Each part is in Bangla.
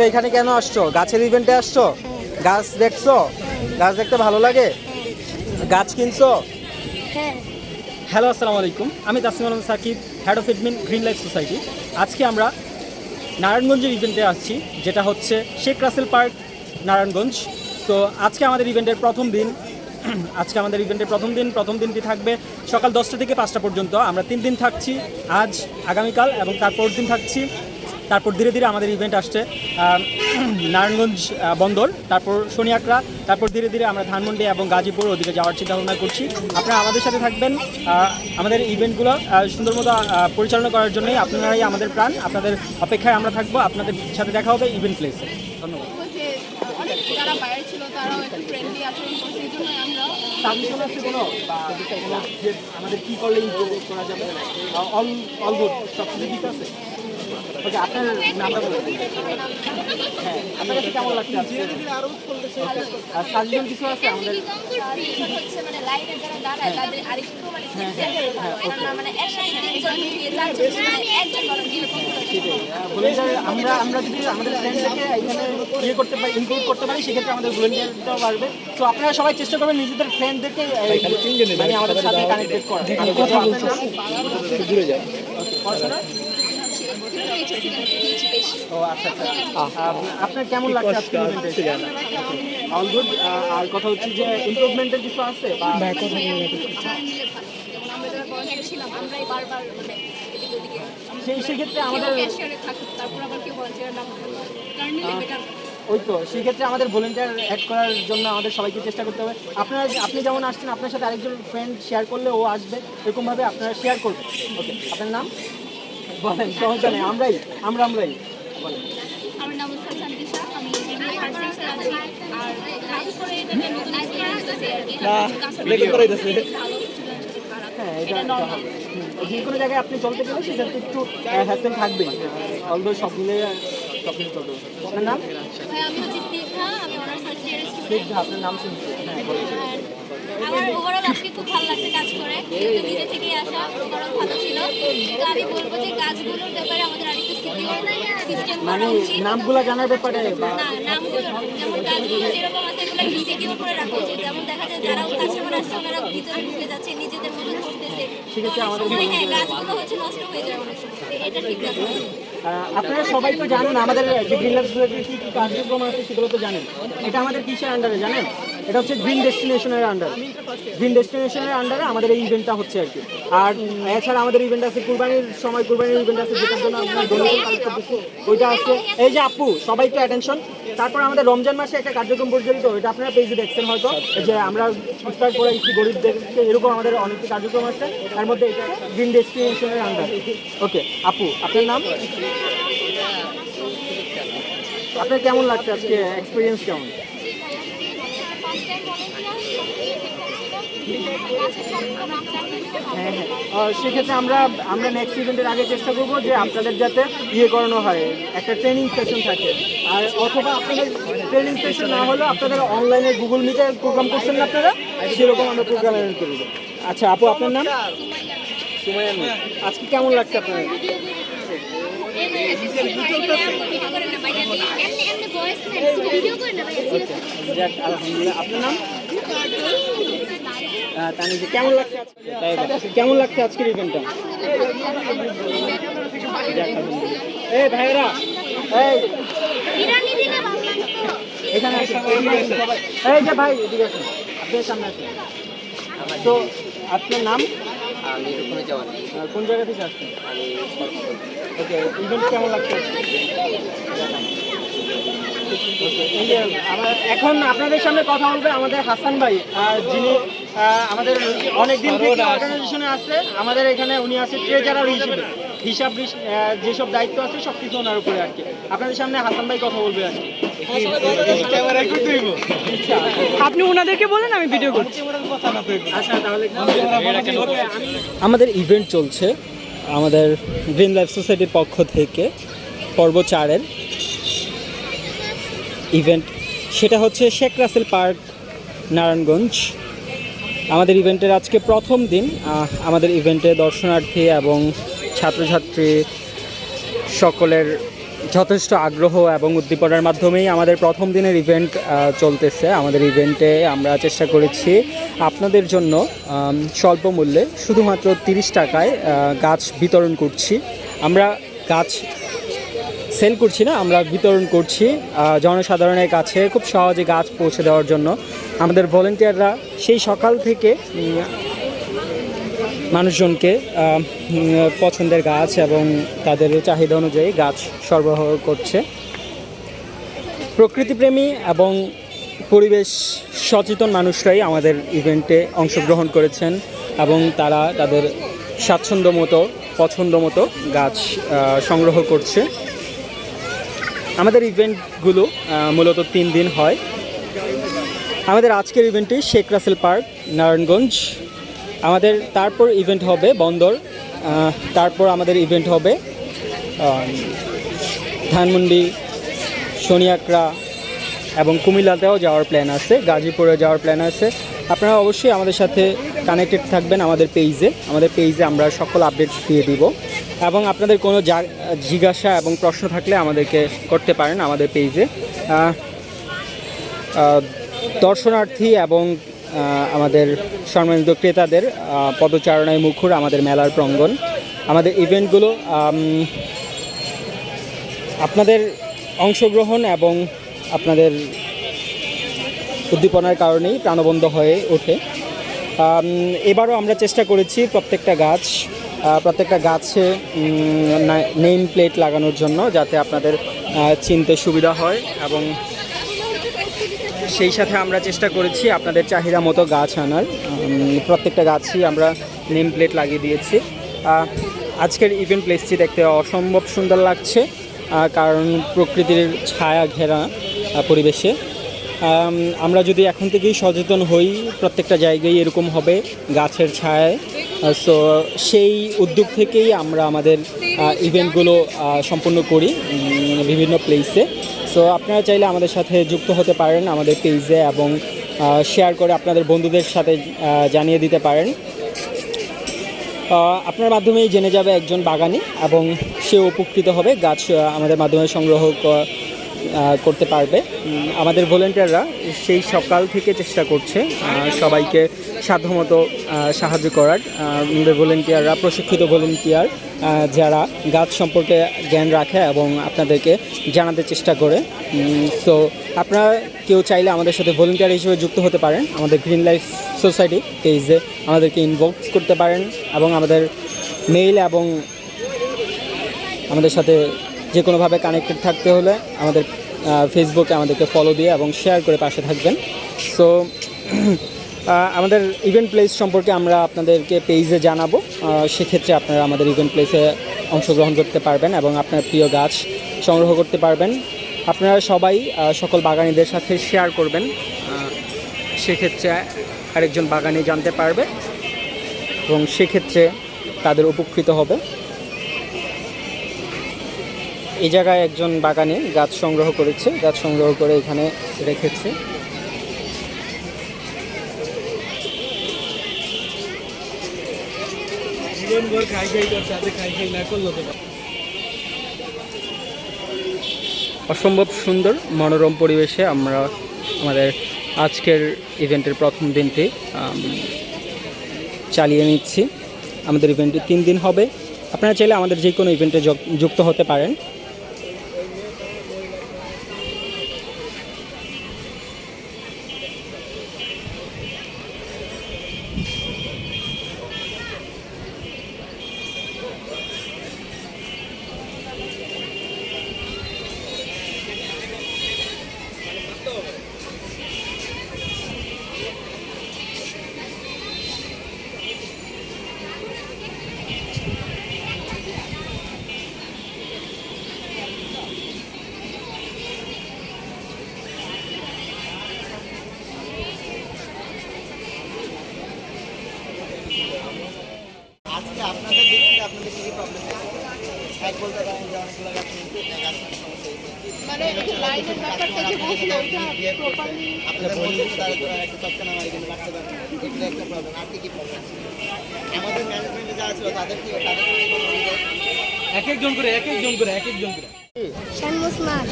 তোমরা এখানে কেন আসছো? গাছের ইভেন্টে আসছো? গাছ দেখছো? গাছ দেখতে ভালো লাগে? গাছ কিনছো? হ্যাঁ। হ্যালো, আসসালামু আলাইকুম। আমি Tasmim Alam Sakib, head of admin green life society. আজকে আমরা নারায়ণগঞ্জের ইভেন্টে আসছি, যেটা হচ্ছে শেখ রাসেল পার্ক, নারায়ণগঞ্জ। তো আজকে আমাদের ইভেন্টের প্রথম দিন। প্রথম দিনটি থাকবে সকাল 10টা থেকে 5টা পর্যন্ত। আমরা 3 দিন থাকছি, আজ, আগামীকাল এবং তারপর দিন থাকছি। তারপর ধীরে ধীরে আমাদের ইভেন্ট আসছে নারায়ণগঞ্জ বন্দর, তারপর শনিয়াকড়া, তারপর ধীরে ধীরে আমরা ধানমন্ডি এবং গাজীপুর ওদিকে যাওয়ার চিন্তা ভাবনা করছি। আপনারা আমাদের সাথে থাকবেন আমাদের ইভেন্টগুলো সুন্দর মতো পরিচালনা করার জন্যই। আপনারাই আমাদের প্রাণ, আপনাদের অপেক্ষায় আমরা থাকবো। আপনাদের সাথে দেখা হবে ইভেন্ট প্লেসে। ধন্যবাদ। যারা বাইরে ছিল তারাও একটু ফ্রেন্ডলি আচরণ করছে, এই জন্যই আমরা সাজেশন আছে কোনো যে আমাদের কী করলে ইমপ্রুভ করা যাবে? অল গুড, সব কিছু ঠিক আছে। ওকে, আপনার নামটা বলুন। হ্যাঁ, আপনার কাছে কেমন লাগছে আজকে? আর সাজেশন কিছু আছে আমাদের? হচ্ছে মানে লাইনে যারা দাঁড়ায় তাদের আরেকটু মানে মানে একসাথে তিনজন দিয়ে চারজন মানে একজন বলেন বলে যে আমরা যদি আমাদের ফ্রেন্ডদেরকে এখানে ইয়ে করতে পারি, ইনক্লুড করতে পারি, সেক্ষেত্রে আমাদের ভলেন্টিয়ারটাও বাড়বে। তো আপনারা সবাই চেষ্টা করবেন নিজেদের ফ্রেন্ডদেরকে মানে আমাদের সাথে কানেক্টেড করা। দূরে যায়। ও আচ্ছা আচ্ছা। আপনার কেমন লাগছে আজকে ইভেন্টে? All good. আর কথা হচ্ছে যে ইমপ্রুভমেন্টের কিছু আছে বা আমরা যারা ভলেন্টিয়ার ছিলাম আমরাই বারবার মানে এদিকে ওদিকে সেক্ষেত্রে আমাদের ক্যাশিয়ারে থাকুক, তারপর আবার কেউ ভলেন্টিয়ার না করতে কারণ নিলে বেটার। ওই তো, সেক্ষেত্রে আমাদের ভলেন্টিয়ার অ্যাড করার জন্য আমাদের সবাইকে চেষ্টা করতে হবে। আপনি যেমন আসছেন, আপনার সাথে আরেকজন ফ্রেন্ড শেয়ার করলে ও আসবে, এরকমভাবে আপনারা শেয়ার করবেন। ওকে, আপনার নাম বলেন। সমস্যা নেই, আমরাই বলেন। আমার নাম হচ্ছে শান্তিশা, আমি এমবিএ ফার্স্ট সেমিস্টার আছি। আর কাজ করে এটা নিয়ে নতুন এক্সপেরিয়েন্স হচ্ছে আর কি। হ্যাঁ, এটা হবে। যে কোনো জায়গায় আপনি চলতে গেলে সেক্ষেত্রে একটু হ্যাসেল থাকবেই, অলদো সব মিলে সব কিছু চলতে হবে। আপনার নাম? হ্যাঁ, আমি হচ্ছে স্নিগ্ধা, আমি অনার্স ফার্স্ট ইয়ারের স্টুডেন্ট। স্নিগ্ধা, আপনার নাম শুনছি। হ্যাঁ, বলেন। আমার ওভারঅল আজকে খুব ভালো লাগছে কাজ করে, যেহেতু নিজে থেকেই আসা, ওভারঅল ভালো ছিল। তো আমি বলবো যে কাজগুলোর ব্যাপারে আমাদের আরেকটু সিকিউর সিস্টেম মানে করা উচিত। নামগুলো জানার ব্যাপারে বা না, নামগুলো যেমন কাজগুলো যেরকম আছে এগুলো একটু সিকিউর করে রাখা উচিত। যেমন দেখা যায় যারা কাস্টমার আসছে ওনারা ভিতরে ঢুকে যাচ্ছে, নিজেদের মতো করতেছে। সেক্ষেত্রে আমাদের হ্যাঁ, কাজগুলো হচ্ছে নষ্ট হয়ে যায় অনেক সময়। তো এটা ঠিক আছে। আপনারা সবাই তো জানেন আমাদের যে গ্রিন লাইফ সোসাইটির কী কী কার্যক্রম আছে সেগুলো তো জানেন। এটা আমাদের কিসের আন্ডারে জানেন? এটা হচ্ছে গ্রিন ডেস্টিনেশনের আন্ডারে আমাদের এই ইভেন্টটা হচ্ছে আর কি। আর এছাড়া আমাদের ইভেন্ট আছে কুরবানির ইভেন্ট আছে, যেটার জন্য আমরা ডোনেশন কালেক্ট করতেছি, ওইটা আছে। এই যে আপু, সবাই একটু অ্যাটেনশন। তারপর আমাদের রমজান মাসে একটা কার্যক্রম পরিচালিত, এটা আপনারা পেজে দেখছেন হয়তো, যে আমরা ইফতার করে গরিবদেরকে, এরকম আমাদের অনেকটি কার্যক্রম আছে। তার মধ্যে এটা গ্রিন ডেস্টিনেশনের আন্ডারে। ওকে আপু, আপনার নাম? আপনার কেমন লাগছে আজকে, এক্সপিরিয়েন্স কেমন? হ্যাঁ হ্যাঁ, সেক্ষেত্রে আমরা নেক্সট ইভেন্টের আগে চেষ্টা করবো যে আপনাদের যাতে ইয়ে করানো হয়, একটা ট্রেনিং সেশন থাকে। আর অথবা আপনাদের ট্রেনিং সেশন না হলেও আপনাদের অনলাইনে গুগল মিটে প্রোগ্রাম করছেন না আপনারা, সেরকম আমরা প্রোগ্রাম অ্যারেঞ্জ করব। আচ্ছা আপু, আপনার নাম? সুমাইয়া। আজকে কেমন লাগছে আপনার? যাক, আলহামদুলিল্লাহ। আপনার নাম? তানিজা। কেমন লাগছে আজকের ইভেন্টটা? এই ভাইয়েরা, এই এখানে আসেন, এই যে ভাই এদিকে আসেন, আপনার সামনে আসেন। তো আপনার নাম? কোন জায়গা থেকে আসছেন? ওকে, ইভেন্ট কেমন লাগছে? এখন আপনাদের সামনে কথা বলবে আমাদের হাসান ভাই, যিনি আমাদের অনেকদিন থেকে অর্গানাইজেশনে আছে। আমাদের এখানে উনি আছে ট্রেজারার হিসেবে, হিসাব যেসব দায়িত্ব আছে সব কিছু ওনার উপরে আর কি। আপনাদের সামনে হাসান ভাই কথা বলবে আর কি। আপনি ওনাদেরকে বলেন, আমি ভিডিও করছি। আচ্ছা, তাহলে আমাদের ইভেন্ট চলছে আমাদের গ্রিন লাইফ সোসাইটির পক্ষ থেকে, পর্ব 4-এর ইভেন্ট। সেটা হচ্ছে শেখ রাসেল পার্ক, নারায়ণগঞ্জ। আমাদের ইভেন্টের আজকে প্রথম দিন। আমাদের ইভেন্টে দর্শনার্থী এবং ছাত্রছাত্রী সকলের যথেষ্ট আগ্রহ এবং উদ্দীপনার মাধ্যমেই আমাদের প্রথম দিনের ইভেন্ট চলতেছে। আমাদের ইভেন্টে আমরা চেষ্টা করেছি আপনাদের জন্য স্বল্প মূল্যে শুধুমাত্র 30 টাকায় গাছ বিতরণ করছি। আমরা গাছ সেল করছি না, আমরা বিতরণ করছি জনসাধারণের কাছে খুব সহজে গাছ পৌঁছে দেওয়ার জন্য। আমাদের ভলেন্টিয়াররা সেই সকাল থেকে মানুষজনকে পছন্দের গাছ এবং তাদের চাহিদা অনুযায়ী গাছ সরবরাহ করছে। প্রকৃতিপ্রেমী এবং পরিবেশ সচেতন মানুষরাই আমাদের ইভেন্টে অংশগ্রহণ করেছেন এবং তারা তাদের স্বাচ্ছন্দ্য মতো পছন্দ মতো গাছ সংগ্রহ করছে। আমাদের ইভেন্টগুলো মূলত 3 দিন হয়। আমাদের আজকের ইভেন্টটি শেখ রাসেল পার্ক, নারায়ণগঞ্জ। আমাদের তারপর ইভেন্ট হবে বন্দর, তারপর আমাদের ইভেন্ট হবে ধানমন্ডি, শনিয়াকড়া এবং কুমিল্লাতেও যাওয়ার প্ল্যান আছে, গাজীপুরে যাওয়ার প্ল্যান আছে। আপনারা অবশ্যই আমাদের সাথে কানেক্টেড থাকবেন আমাদের পেজে। আমাদের পেজে আমরা সকল আপডেট দিয়ে দিব এবং আপনাদের কোনো জিজ্ঞাসা এবং প্রশ্ন থাকলে আমাদেরকে করতে পারেন আমাদের পেজে। দর্শনার্থী এবং আমাদের সম্মানিত ক্রেতাদের পদচারণায় মুখর আমাদের মেলার প্রাঙ্গণ। আমাদের ইভেন্টগুলো আপনাদের অংশগ্রহণ এবং আপনাদের উদ্দীপনার কারণেই প্রাণবন্ত হয়ে ওঠে। এবারও আমরা চেষ্টা করেছি প্রত্যেকটা গাছে নেম প্লেট লাগানোর জন্য, যাতে আপনাদের চিনতে সুবিধা হয় এবং সেই সাথে আমরা চেষ্টা করেছি আপনাদের চাহিদা মতো গাছ আনার। প্রত্যেকটা গাছই আমরা নেম প্লেট লাগিয়ে দিয়েছি। আজকের ইভেন্ট প্লেসটি দেখতে অসম্ভব সুন্দর লাগছে, কারণ প্রকৃতির ছায়া ঘেরা পরিবেশে। আমরা যদি এখন থেকেই সচেতন হই, প্রত্যেকটা জায়গায় এরকম হবে গাছের ছায়ায়। সো সেই উদ্যোগ থেকেই আমরা আমাদের ইভেন্টগুলো সম্পন্ন করি বিভিন্ন প্লেসে। সো আপনারা চাইলে আমাদের সাথে যুক্ত হতে পারেন আমাদের পেজে এবং শেয়ার করে আপনাদের বন্ধুদের সাথে জানিয়ে দিতে পারেন। আপনার মাধ্যমেই জেনে যাবে একজন বাগানি এবং সে উপকৃত হবে, গাছ আমাদের মাধ্যমে সংগ্রহ করতে পারবে। আমাদের ভলেন্টিয়াররা সেই সকাল থেকে চেষ্টা করছে সবাইকে সাধ্যমতো সাহায্য করার। আমাদের ভলেন্টিয়াররা প্রশিক্ষিত ভলেন্টিয়ার যারা গাছ সম্পর্কে জ্ঞান রাখে এবং আপনাদেরকে জানাতে চেষ্টা করে। সো আপনারা কেউ চাইলে আমাদের সাথে ভলেন্টিয়ার হিসেবে যুক্ত হতে পারেন। আমাদের গ্রিন লাইফ সোসাইটি পেজে আমাদেরকে ইনবক্স করতে পারেন এবং আমাদের মেইল এবং আমাদের সাথে যে কোনোভাবে কানেক্টেড থাকতে হলে আমাদের ফেসবুকে আমাদেরকে ফলো দিয়ে এবং শেয়ার করে পাশে থাকবেন। সো আমাদের ইভেন্ট প্লেস সম্পর্কে আমরা আপনাদেরকে পেজে জানাবো, সেক্ষেত্রে আপনারা আমাদের ইভেন্ট প্লেসে অংশগ্রহণ করতে পারবেন এবং আপনার প্রিয় গাছ সংগ্রহ করতে পারবেন। আপনারা সবাই সকল বাগানীদের সাথে শেয়ার করবেন, সেক্ষেত্রে আরেকজন বাগানি জানতে পারবে এবং সেক্ষেত্রে তাদের উপকৃত হবে। এই জায়গায় একজন বাগানে গাছ সংগ্রহ করেছে, গাছ সংগ্রহ করে এখানে রেখেছে। অসম্ভব সুন্দর মনোরম পরিবেশে আমরা আমাদের আজকের ইভেন্টের প্রথম দিনটি চালিয়ে নিচ্ছি। আমাদের ইভেন্টটি 3 দিন হবে। আপনারা চাইলে আমাদের যে কোনো ইভেন্টে যুক্ত হতে পারেন। আপনাদের দিক থেকে আপনাদের কি প্রবলেম আছে? এক বলতে পারেন যে অনেকগুলো গাছ নিতে গাছের সমস্যা মানে লাইনের ব্যাপারটা যে বলছিল ওটা প্রপারলি আপনাদের বলতে তারা একটা সবটা নামাই কিন্তু রাখতে পারবে না, এটা একটা প্রবলেম। আর কি প্রবলেম আমাদের ম্যানেজমেন্টে যারা ছিল তাদের কি কোনো এক একজন করে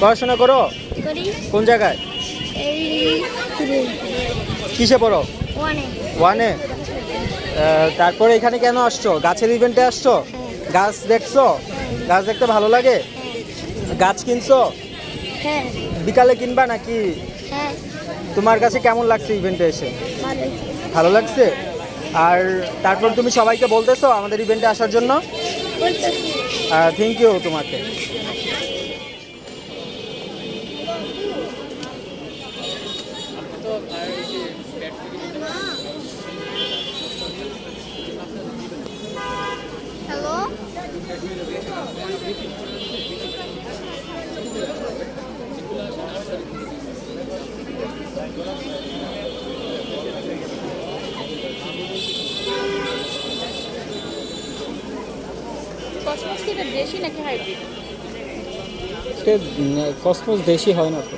পড়াশোনা করো? করি কোন জায়গায়? এই কিসে পড়ো? ওয়ানে। ওয়ানে। তারপরে এখানে কেন আসছো? গাছের ইভেন্টে আসছো? গাছ দেখছো? গাছ দেখতে ভালো লাগে? গাছ কিনছো? হ্যাঁ বিকালে কিনবা নাকি? হ্যাঁ তোমার কাছে কেমন লাগছে ইভেন্টে এসে? ভালো ভালো লাগছে? আর তারপর তুমি সবাইকে বলতেছো আমাদের ইভেন্টে আসার জন্য? বলতেছি। থ্যাংক ইউ তোমাকে। হ্যালো কসমস কি এটা দেশি নাকি হাইব্রিড? কসমস দেশি হয় না তো।